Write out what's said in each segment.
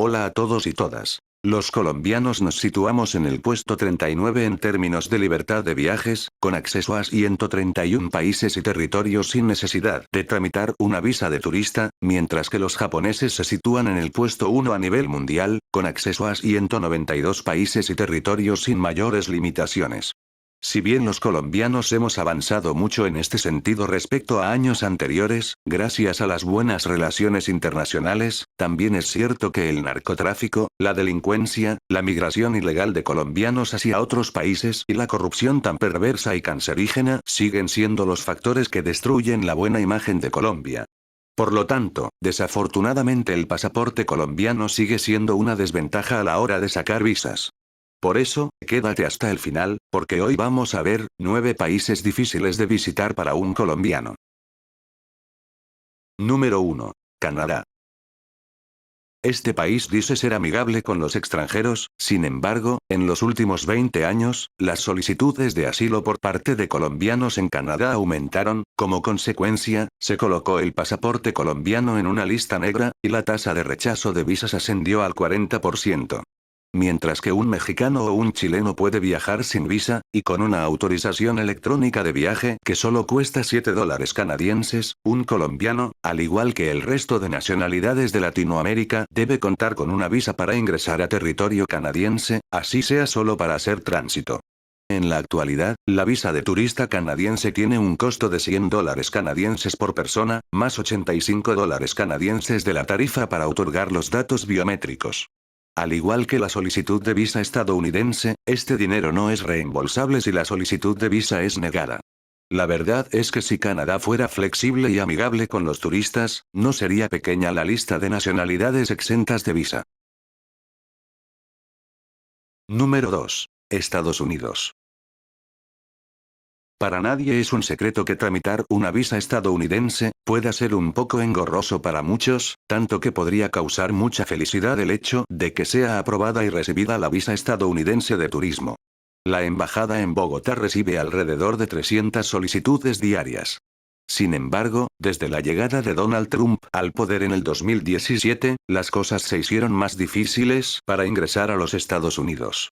Hola a todos y todas. Los colombianos nos situamos en el puesto 39 en términos de libertad de viajes, con acceso a 131 países y territorios sin necesidad de tramitar una visa de turista, mientras que los japoneses se sitúan en el puesto 1 a nivel mundial, con acceso a 192 países y territorios sin mayores limitaciones. Si bien los colombianos hemos avanzado mucho en este sentido respecto a años anteriores, gracias a las buenas relaciones internacionales, también es cierto que el narcotráfico, la delincuencia, la migración ilegal de colombianos hacia otros países y la corrupción tan perversa y cancerígena siguen siendo los factores que destruyen la buena imagen de Colombia. Por lo tanto, desafortunadamente el pasaporte colombiano sigue siendo una desventaja a la hora de sacar visas. Por eso, quédate hasta el final, porque hoy vamos a ver 9 países difíciles de visitar para un colombiano. Número 1. Canadá. Este país dice ser amigable con los extranjeros, sin embargo, en los últimos 20 años, las solicitudes de asilo por parte de colombianos en Canadá aumentaron, como consecuencia, se colocó el pasaporte colombiano en una lista negra, y la tasa de rechazo de visas ascendió al 40%. Mientras que un mexicano o un chileno puede viajar sin visa, y con una autorización electrónica de viaje que solo cuesta $7 canadienses, un colombiano, al igual que el resto de nacionalidades de Latinoamérica, debe contar con una visa para ingresar a territorio canadiense, así sea solo para hacer tránsito. En la actualidad, la visa de turista canadiense tiene un costo de $100 canadienses por persona, más $85 canadienses de la tarifa para otorgar los datos biométricos. Al igual que la solicitud de visa estadounidense, este dinero no es reembolsable si la solicitud de visa es negada. La verdad es que si Canadá fuera flexible y amigable con los turistas, no sería pequeña la lista de nacionalidades exentas de visa. Número 2. Estados Unidos. Para nadie es un secreto que tramitar una visa estadounidense pueda ser un poco engorroso para muchos, tanto que podría causar mucha felicidad el hecho de que sea aprobada y recibida la visa estadounidense de turismo. La embajada en Bogotá recibe alrededor de 300 solicitudes diarias. Sin embargo, desde la llegada de Donald Trump al poder en el 2017, las cosas se hicieron más difíciles para ingresar a los Estados Unidos.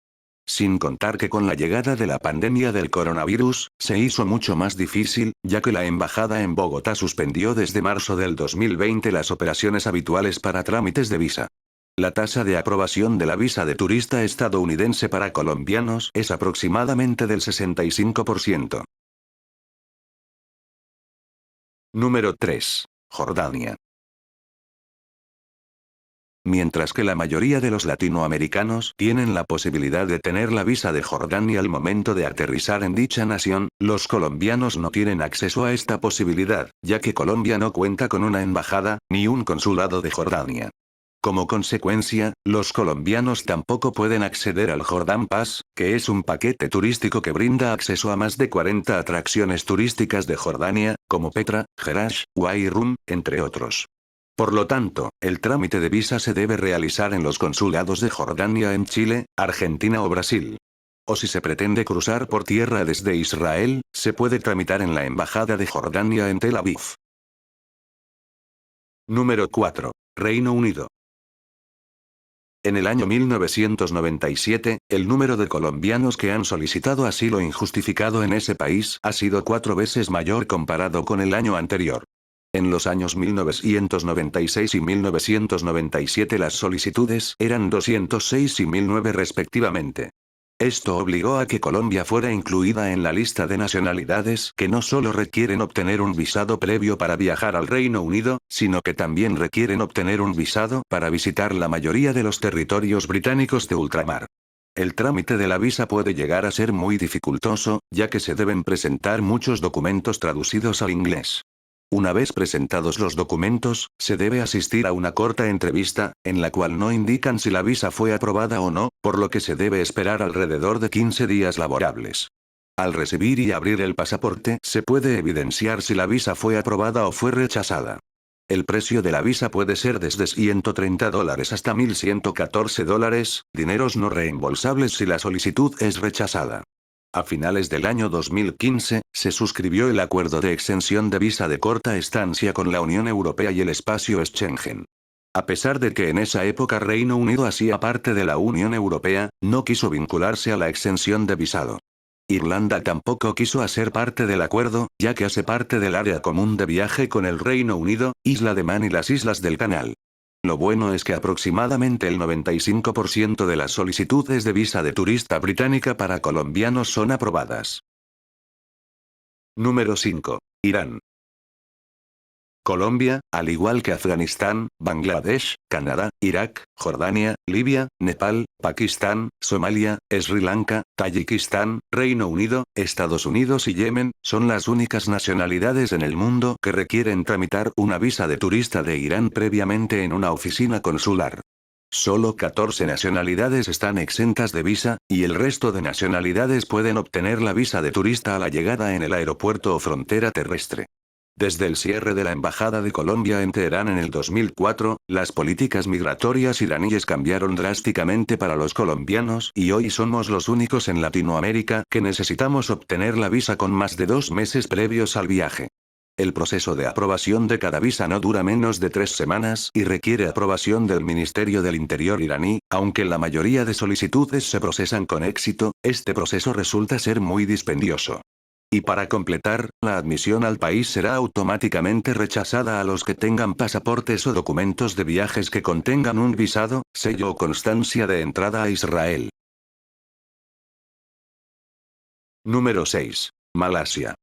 Sin contar que con la llegada de la pandemia del coronavirus, se hizo mucho más difícil, ya que la embajada en Bogotá suspendió desde marzo del 2020 las operaciones habituales para trámites de visa. La tasa de aprobación de la visa de turista estadounidense para colombianos es aproximadamente del 65%. Número 3. Jordania. Mientras que la mayoría de los latinoamericanos tienen la posibilidad de tener la visa de Jordania al momento de aterrizar en dicha nación, los colombianos no tienen acceso a esta posibilidad, ya que Colombia no cuenta con una embajada, ni un consulado de Jordania. Como consecuencia, los colombianos tampoco pueden acceder al Jordan Pass, que es un paquete turístico que brinda acceso a más de 40 atracciones turísticas de Jordania, como Petra, Jerash, Wadi Rum, entre otros. Por lo tanto, el trámite de visa se debe realizar en los consulados de Jordania en Chile, Argentina o Brasil. O si se pretende cruzar por tierra desde Israel, se puede tramitar en la embajada de Jordania en Tel Aviv. Número 4. Reino Unido. En el año 1997, el número de colombianos que han solicitado asilo injustificado en ese país ha sido 4 veces mayor comparado con el año anterior. En los años 1996 y 1997 las solicitudes eran 206 y 1009 respectivamente. Esto obligó a que Colombia fuera incluida en la lista de nacionalidades que no solo requieren obtener un visado previo para viajar al Reino Unido, sino que también requieren obtener un visado para visitar la mayoría de los territorios británicos de ultramar. El trámite de la visa puede llegar a ser muy dificultoso, ya que se deben presentar muchos documentos traducidos al inglés. Una vez presentados los documentos, se debe asistir a una corta entrevista, en la cual no indican si la visa fue aprobada o no, por lo que se debe esperar alrededor de 15 días laborables. Al recibir y abrir el pasaporte, se puede evidenciar si la visa fue aprobada o fue rechazada. El precio de la visa puede ser desde $130 hasta $1.114, dineros no reembolsables si la solicitud es rechazada. A finales del año 2015, se suscribió el acuerdo de exención de visa de corta estancia con la Unión Europea y el espacio Schengen. A pesar de que en esa época Reino Unido hacía parte de la Unión Europea, no quiso vincularse a la exención de visado. Irlanda tampoco quiso hacer parte del acuerdo, ya que hace parte del área común de viaje con el Reino Unido, Isla de Man y las Islas del Canal. Lo bueno es que aproximadamente el 95% de las solicitudes de visa de turista británica para colombianos son aprobadas. Número 5. Irán. Colombia, al igual que Afganistán, Bangladesh, Canadá, Irak, Jordania, Libia, Nepal, Pakistán, Somalia, Sri Lanka, Tayikistán, Reino Unido, Estados Unidos y Yemen, son las únicas nacionalidades en el mundo que requieren tramitar una visa de turista de Irán previamente en una oficina consular. Solo 14 nacionalidades están exentas de visa, y el resto de nacionalidades pueden obtener la visa de turista a la llegada en el aeropuerto o frontera terrestre. Desde el cierre de la Embajada de Colombia en Teherán en el 2004, las políticas migratorias iraníes cambiaron drásticamente para los colombianos y hoy somos los únicos en Latinoamérica que necesitamos obtener la visa con más de 2 meses previos al viaje. El proceso de aprobación de cada visa no dura menos de 3 semanas y requiere aprobación del Ministerio del Interior iraní, aunque la mayoría de solicitudes se procesan con éxito, este proceso resulta ser muy dispendioso. Y para completar, la admisión al país será automáticamente rechazada a los que tengan pasaportes o documentos de viajes que contengan un visado, sello o constancia de entrada a Israel. Número 6. Malasia.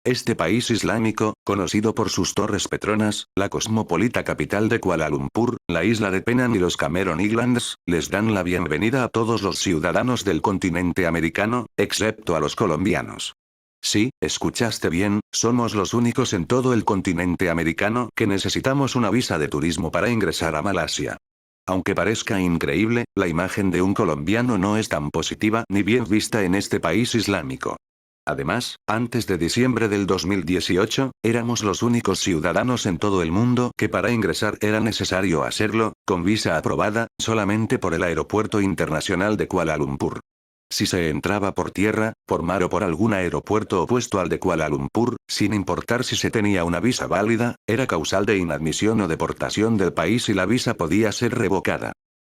Este país islámico, conocido por sus torres petronas, la cosmopolita capital de Kuala Lumpur, la isla de Penang y los Cameron Islands, les dan la bienvenida a todos los ciudadanos del continente americano, excepto a los colombianos. Sí, escuchaste bien, somos los únicos en todo el continente americano que necesitamos una visa de turismo para ingresar a Malasia. Aunque parezca increíble, la imagen de un colombiano no es tan positiva ni bien vista en este país islámico. Además, antes de diciembre del 2018, éramos los únicos ciudadanos en todo el mundo que para ingresar era necesario hacerlo, con visa aprobada, solamente por el Aeropuerto Internacional de Kuala Lumpur. Si se entraba por tierra, por mar o por algún aeropuerto opuesto al de Kuala Lumpur, sin importar si se tenía una visa válida, era causal de inadmisión o deportación del país y la visa podía ser revocada.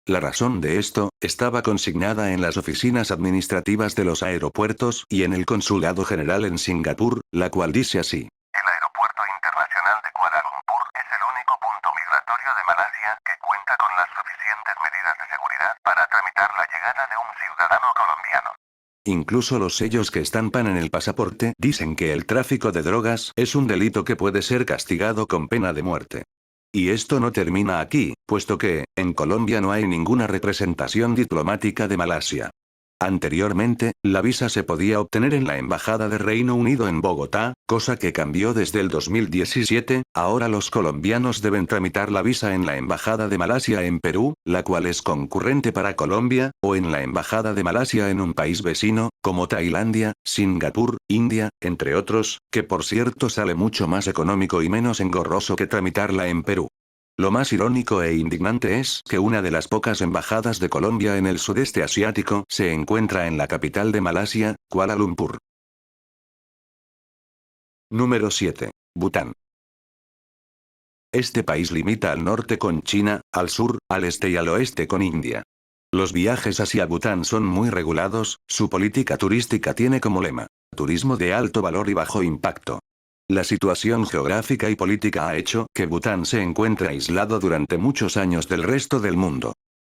La razón de esto, estaba consignada en las oficinas administrativas de los aeropuertos y en el Consulado General en Singapur, la cual dice así. El Aeropuerto Internacional de Kuala Lumpur es el único punto migratorio de Malasia que cuenta con las suficientes medidas de seguridad para tramitar la llegada de un ciudadano colombiano. Incluso los sellos que estampan en el pasaporte dicen que el tráfico de drogas es un delito que puede ser castigado con pena de muerte. Y esto no termina aquí, puesto que, en Colombia no hay ninguna representación diplomática de Malasia. Anteriormente, la visa se podía obtener en la Embajada de Reino Unido en Bogotá, cosa que cambió desde el 2017, ahora los colombianos deben tramitar la visa en la Embajada de Malasia en Perú, la cual es concurrente para Colombia, o en la Embajada de Malasia en un país vecino, como Tailandia, Singapur, India, entre otros, que por cierto sale mucho más económico y menos engorroso que tramitarla en Perú. Lo más irónico e indignante es que una de las pocas embajadas de Colombia en el sudeste asiático se encuentra en la capital de Malasia, Kuala Lumpur. Número 7. Bután. Este país limita al norte con China, al sur, al este y al oeste con India. Los viajes hacia Bután son muy regulados, su política turística tiene como lema, turismo de alto valor y bajo impacto. La situación geográfica y política ha hecho que Bután se encuentre aislado durante muchos años del resto del mundo,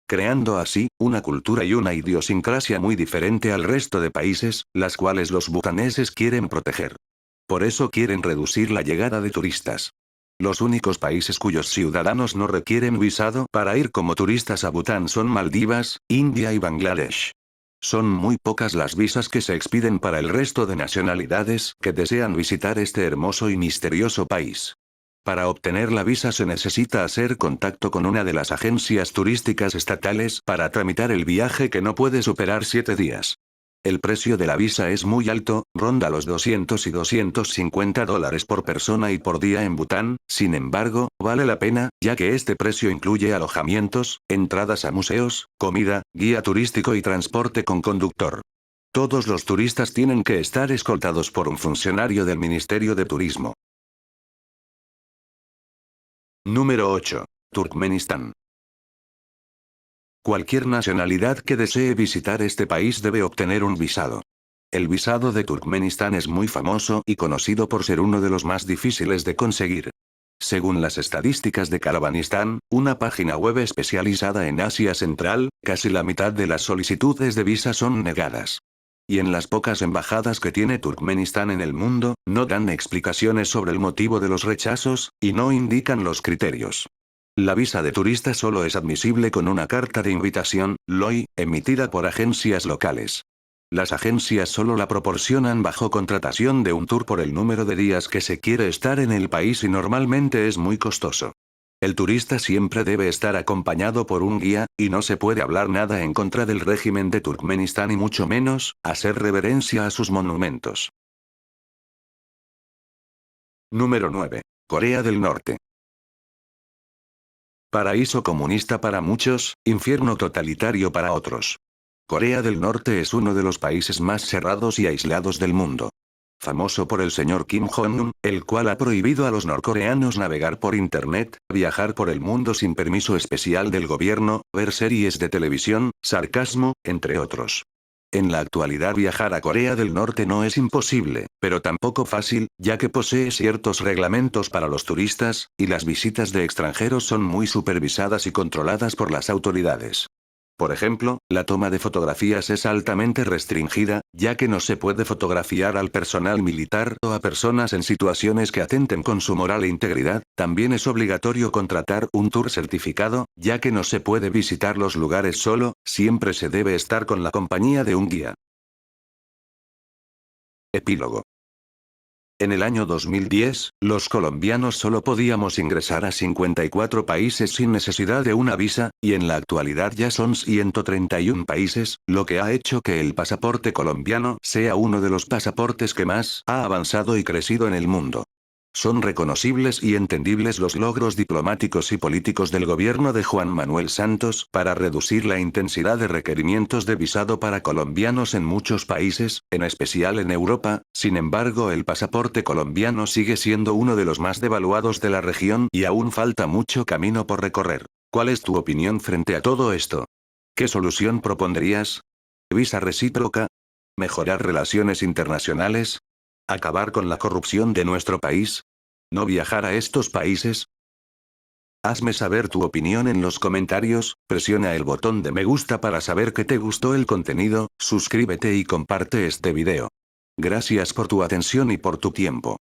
creando así, una cultura y una idiosincrasia muy diferente al resto de países, las cuales los butaneses quieren proteger. Por eso quieren reducir la llegada de turistas. Los únicos países cuyos ciudadanos no requieren visado para ir como turistas a Bután son Maldivas, India y Bangladesh. Son muy pocas las visas que se expiden para el resto de nacionalidades que desean visitar este hermoso y misterioso país. Para obtener la visa se necesita hacer contacto con una de las agencias turísticas estatales para tramitar el viaje que no puede superar 7 días. El precio de la visa es muy alto, ronda los 200 y $250 por persona y por día en Bután, sin embargo, vale la pena, ya que este precio incluye alojamientos, entradas a museos, comida, guía turístico y transporte con conductor. Todos los turistas tienen que estar escoltados por un funcionario del Ministerio de Turismo. Número 8. Turkmenistán. Cualquier nacionalidad que desee visitar este país debe obtener un visado. El visado de Turkmenistán es muy famoso y conocido por ser uno de los más difíciles de conseguir. Según las estadísticas de Caravanistán, una página web especializada en Asia Central, casi la mitad de las solicitudes de visa son negadas. Y en las pocas embajadas que tiene Turkmenistán en el mundo, no dan explicaciones sobre el motivo de los rechazos, y no indican los criterios. La visa de turista solo es admisible con una carta de invitación, LOI, emitida por agencias locales. Las agencias solo la proporcionan bajo contratación de un tour por el número de días que se quiere estar en el país y normalmente es muy costoso. El turista siempre debe estar acompañado por un guía, y no se puede hablar nada en contra del régimen de Turkmenistán y mucho menos, hacer reverencia a sus monumentos. Número 9. Corea del Norte. Paraíso comunista para muchos, infierno totalitario para otros. Corea del Norte es uno de los países más cerrados y aislados del mundo. Famoso por el señor Kim Jong-un, el cual ha prohibido a los norcoreanos navegar por Internet, viajar por el mundo sin permiso especial del gobierno, ver series de televisión, sarcasmo, entre otros. En la actualidad viajar a Corea del Norte no es imposible, pero tampoco fácil, ya que posee ciertos reglamentos para los turistas, y las visitas de extranjeros son muy supervisadas y controladas por las autoridades. Por ejemplo, la toma de fotografías es altamente restringida, ya que no se puede fotografiar al personal militar o a personas en situaciones que atenten con su moral e integridad. También es obligatorio contratar un tour certificado, ya que no se puede visitar los lugares solo, siempre se debe estar con la compañía de un guía. Epílogo. En el año 2010, los colombianos solo podíamos ingresar a 54 países sin necesidad de una visa, y en la actualidad ya son 131 países, lo que ha hecho que el pasaporte colombiano sea uno de los pasaportes que más ha avanzado y crecido en el mundo. Son reconocibles y entendibles los logros diplomáticos y políticos del gobierno de Juan Manuel Santos para reducir la intensidad de requerimientos de visado para colombianos en muchos países, en especial en Europa. Sin embargo, el pasaporte colombiano sigue siendo uno de los más devaluados de la región y aún falta mucho camino por recorrer. ¿Cuál es tu opinión frente a todo esto? ¿Qué solución propondrías? ¿Visa recíproca? ¿Mejorar relaciones internacionales? ¿Acabar con la corrupción de nuestro país? ¿No viajar a estos países? Hazme saber tu opinión en los comentarios, presiona el botón de me gusta para saber que te gustó el contenido, suscríbete y comparte este video. Gracias por tu atención y por tu tiempo.